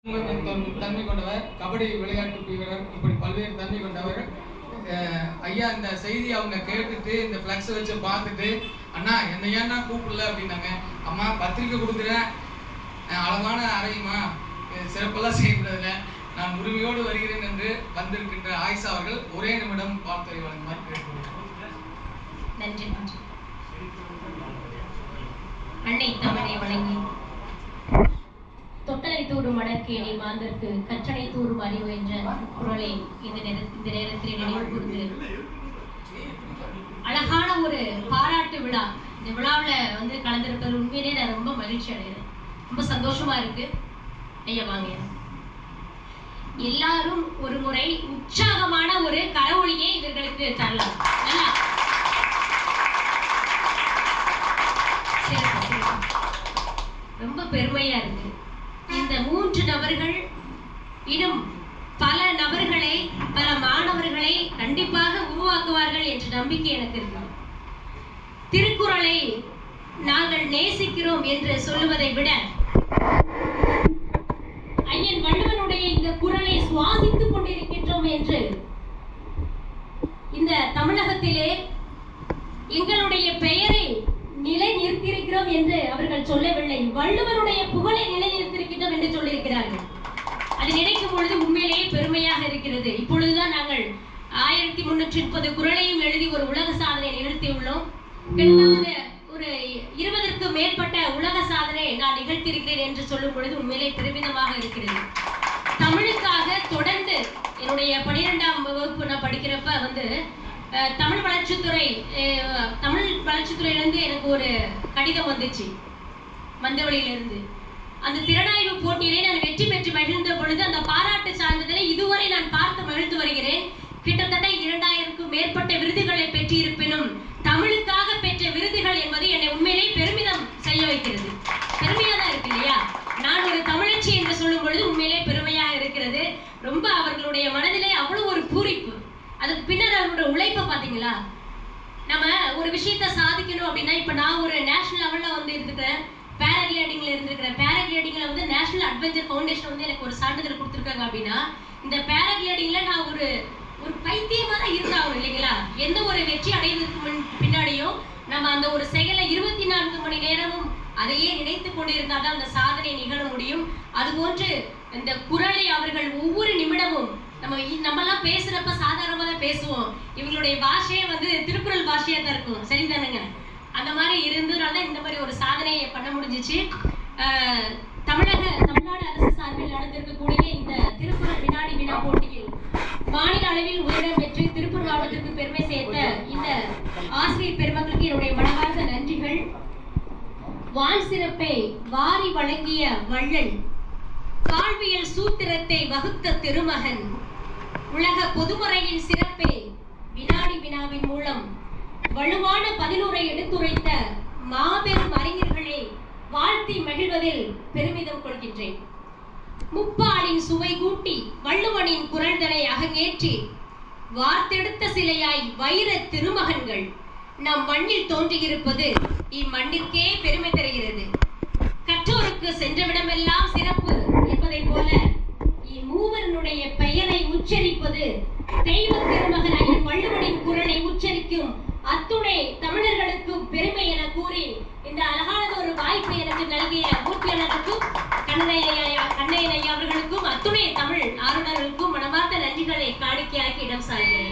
தன்மை கொண்டவர், கபடி விளையாட்டு வீரர், இப்படி பல்வேறு தன்மை கொண்டவர். ஐயா இந்த செய்தி அவங்க கேட்டுட்டு இந்த ஃப்ளக்ஸை வச்சு பார்த்துட்டு, அண்ணா என்ன ஏன்னா கூப்பிடல அப்படின்னாங்க. அம்மா பத்திரிக்கை கொடுக்குறேன், அழகான அறையுமா, சிறப்பெல்லாம் செய்யப்படுறதில்ல, நான் உரிமையோடு வருகிறேன் என்று வந்திருக்கின்ற ஆயிஷா அவர்கள் ஒரே நிமிடம் வாழ்த்துறை வழங்குமாறு கேட்டுக்கொள்கிறேன். நன்றி. அன்னை தமிழை வணங்கி தொட்டனை தூரும் மடற்கேணி மாந்தற்கு கற்றனை தூரும் அறிவு என்ற குரலை இந்த நேரத்தில் நினைவு கூர்ந்து அழகான ஒரு பாராட்டு விழா, இந்த விழாவில் கலந்திருப்பது உண்மையிலே நான் ரொம்ப மகிழ்ச்சி அடைகிறேன். ரொம்ப சந்தோஷமா இருக்கு. ஐயா வாங்க. எல்லாரும் ஒரு முறை உற்சாகமான ஒரு கரவொலியை இவர்களுக்கு தரலாம். நல்லா ரொம்ப பெருமையா இருக்கு. இந்த 3 நபர்கள் இன்னும் பல நபர்களை, பல மாணவர்களை கண்டிப்பாக உருவாக்குவார்கள் என்ற நம்பிக்கை எனக்கு இருக்கு. திருக்குறளை நாங்கள் நேசிக்கிறோம் என்று சொல்லுவதை விட ஐயன் வள்ளுவனுடைய இந்த குறளை சுவாசித்துக் கொண்டிருக்கின்றோம் என்று இந்த தமிழகத்திலே எங்களுடைய பெயரை நிலை நிறுத்தியிருக்கிறோம் என்று அவர்கள் சொல்லவில்லை, வள்ளுவனுடைய புகழை நிலை நிறுத்தியிருக்கின்றோம் என்று சொல்லியிருக்கிறார்கள். அதை நினைக்கும் பொழுது உண்மையிலேயே பெருமையாக இருக்கிறது. இப்பொழுதுதான் நாங்கள் 1330 குறளையும் எழுதி ஒரு உலக சாதனை நிகழ்த்தியுள்ளோம். ஒரு 20க்கும் மேற்பட்ட உலக சாதனை நான் நிகழ்த்தியிருக்கிறேன் என்று சொல்லும் பொழுது உண்மையிலே பெருமிதமாக இருக்கிறது. தமிழுக்காக தொடர்ந்து என்னுடைய 12ஆம் வகுப்பு நான் படிக்கிறப்ப தமிழ் வளர்ச்சித்துறையிலிருந்து எனக்கு ஒரு கடிதம் வந்துச்சு, மந்தவெளியிலிருந்து. அந்த திறனாய்வு போட்டியிலே நான் வெற்றி பெற்று மகிழ்ந்த பொழுது அந்த பாராட்டு சான்றிதழை இதுவரை நான் பார்த்து மகிழ்ந்து வருகிறேன். கிட்டத்தட்ட 2000க்கும் மேற்பட்ட விருதுகளை பெற்றிருப்பினும் தமிழுக்காக பெற்ற விருதுகள் என்பது என்னை உண்மையிலே பெருமிதம் செய்ய வைக்கிறது. பெருமையா தான் இருக்கு இல்லையா? நான் ஒரு தமிழச்சி என்று சொல்லும் பொழுது உண்மையிலே பெருமையாக இருக்கிறது. ரொம்ப அவர்களுடைய மனதிலே அவ்வளவு ஒரு பூரிப்பு. அதுக்கு பின்னர் அவங்களோட உழைப்பை பார்த்தீங்களா? நம்ம ஒரு விஷயத்த சாதிக்கணும் அப்படின்னா, இப்போ நான் ஒரு நேஷனல் லெவலில் இருந்துக்கிறேன், பேராகிளைடிங்ல இருந்திருக்கிறேன். பேராகிளைடிங்ல நேஷனல் அட்வென்ச்சர் ஃபவுண்டேஷன் எனக்கு ஒரு சான்றிதழ் கொடுத்துருக்காங்க அப்படின்னா, இந்த பேராகிளைடிங்ல நான் ஒரு பைத்தியமா தான் இருந்தாகணும் இல்லைங்களா? எந்த ஒரு வெற்றி அடைவதற்கு பின்னாடியும் நம்ம அந்த ஒரு செயலை 24 மணி நேரமும் அதையே நினைத்து கொண்டிருந்தால் அந்த சாதனை நிகழ முடியும். அதுபோன்று இந்த குறளை அவர்கள் ஒவ்வொரு நிமிடமும் நம்மெல்லாம் பேசுறப்ப சாதாரணமா தான் பேசுவோம். இவங்களுடைய பாஷையே திருக்குறள் பாஷையா தான் இருக்கும். சரிதானுங்க? அந்த மாதிரி இருந்ததுனால இந்த மாதிரி ஒரு சாதனையை பண்ண முடிஞ்சிச்சு. தமிழ்நாடு அரசு சார்பில் நடந்திருக்கக்கூடிய இந்த திருக்குறள் வினாடி வினா போட்டியில் மாநில அளவில் முதலிடம் பெற்று திருப்பூர் மாவட்டத்திற்கு பெருமை சேர்த்த இந்த ஆசிரியர் பெருமக்களுக்கு என்னுடைய மனமார்ந்த நன்றிகள். வான் சிறப்பை வாரி வழங்கிய வள்ளல், வாழ்வியல் சூத்திரத்தை வகுத்த திருமகன், உலக பொதுமுறையின் சிறப்பை வினாடி வினாவின் மூலம் வலுவான 11 எடுத்துரைத்த மாபெரும் அறிஞர்களை வாழ்த்தி மகிழ்வதில் பெருமிதம் கொள்கின்றேன். முப்பாலின் சுவை கூட்டி வள்ளுவனின் குரல்தனை அகங்கேற்றி வார்த்தெடுத்த சிலையாய் வைர திருமகன்கள் நம் மண்ணில் தோன்றியிருப்பது இம்மண்ணிற்கே பெருமை தருகிறது. கற்றோருக்கு சென்றவிடமெல்லாம் சிறப்பு என்பதை போல இம்மூவரனுடைய பெயரை உச்சரிப்பது தெய்வ திருமகன் ஐயன் வள்ளுவனின் குரலை உச்சரிக்கும் அத்துணை தமிழர்களுக்கும் பெருமை என கூறி இந்த அழகானது ஒரு வாய்ப்பை எனக்கு நல்கிய மூர்த்தியாளருக்கும் கண்ணையன் ஐயா அவர்களுக்கும் அத்துணை தமிழ் ஆர்வலர்களுக்கும் மனமார்ந்த நன்றிகளை காணிக்கையாக்கி இடம் சார்கிறேன்.